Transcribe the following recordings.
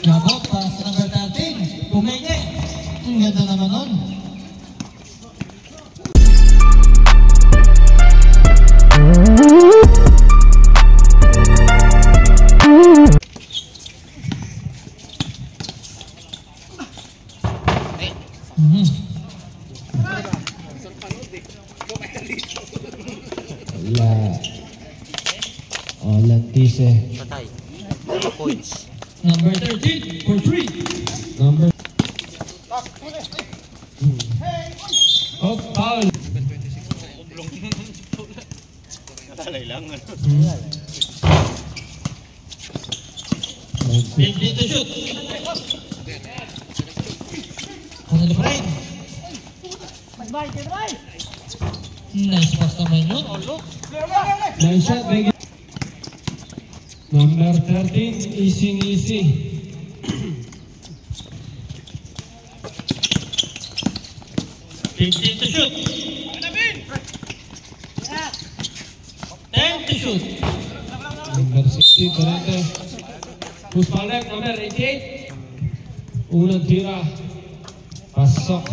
Gabok, pass number 13. Pumenge. Ang ganda naman nun. Latise. Patay. Points. Number 13 for 3. Number of foul. Natalay lang. 15 to shoot. On the frame. Nice pass naman yun. Nice shot, Beggy. Number 13, easy. 15 to shoot. 10 to shoot. Number 16, Torrente. Push balik, number 88. Unang tira. Pasok.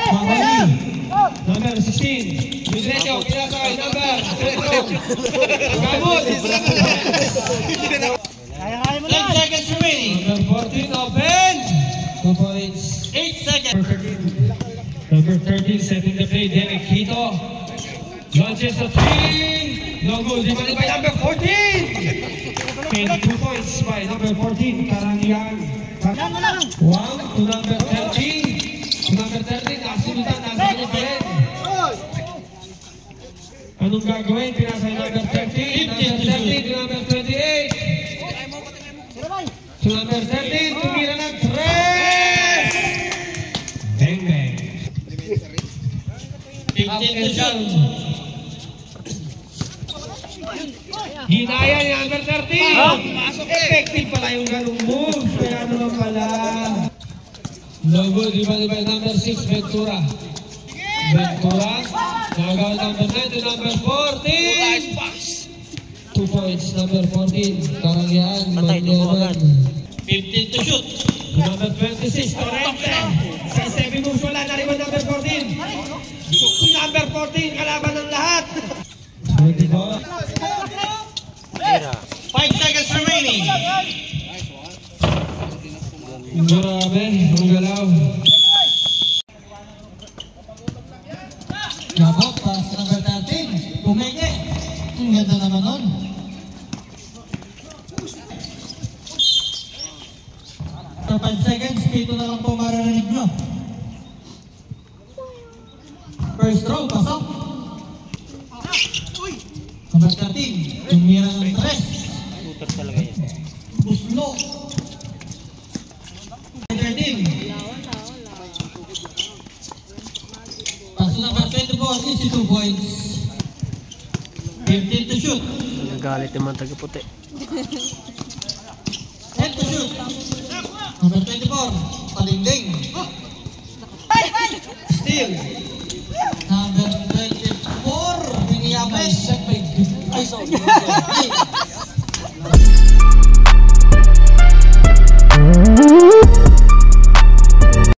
Mangani. Number 16. Midrecho, kinakay. Number 32. Gamot. 10 seconds remaining. Number 14, open. 2 points. 8 seconds. Number 13, setting the play. Derek Hito. Launches a 3. No good. Rebounded by number 14. And 2 points by number 14, Karangyang. 1 to number 13. To number 13, nasimutan, nasa kanya pa rin. Anong gagawin? Pinasa yung number 13. Number 13 to number 28. To number 13, tumira ng 3. Bang, bang. 15 to shoot. Hinaya ni number 13. Effective pala yung ganung move. Kaya naman pala. No good. Rebounded by number 6, Ventura. Nagawin number 9 to number 14. 2 points, number 14. Karangyaan. Patay, lumo agad. 15 to shoot. Number 26, Torrente. Sa 7 moves wala na rebound number 14. Number 14, kalaban ng lahat. 24. Tira. 5 seconds remaining. Grabe, ang galaw. Gabok, pass number 13. Pumenge. Ang ganda naman nun. After 5 seconds, dito na lang po maririnig nyo. First throw, pasok. Number 13, tumira ng 3. Shooter talaga yan. Buslo. 13. Pass number 24, easy 2 points. 15 to shoot. Nagalit naman taga-puti. 10 to shoot. Number 24, palinding. Steal.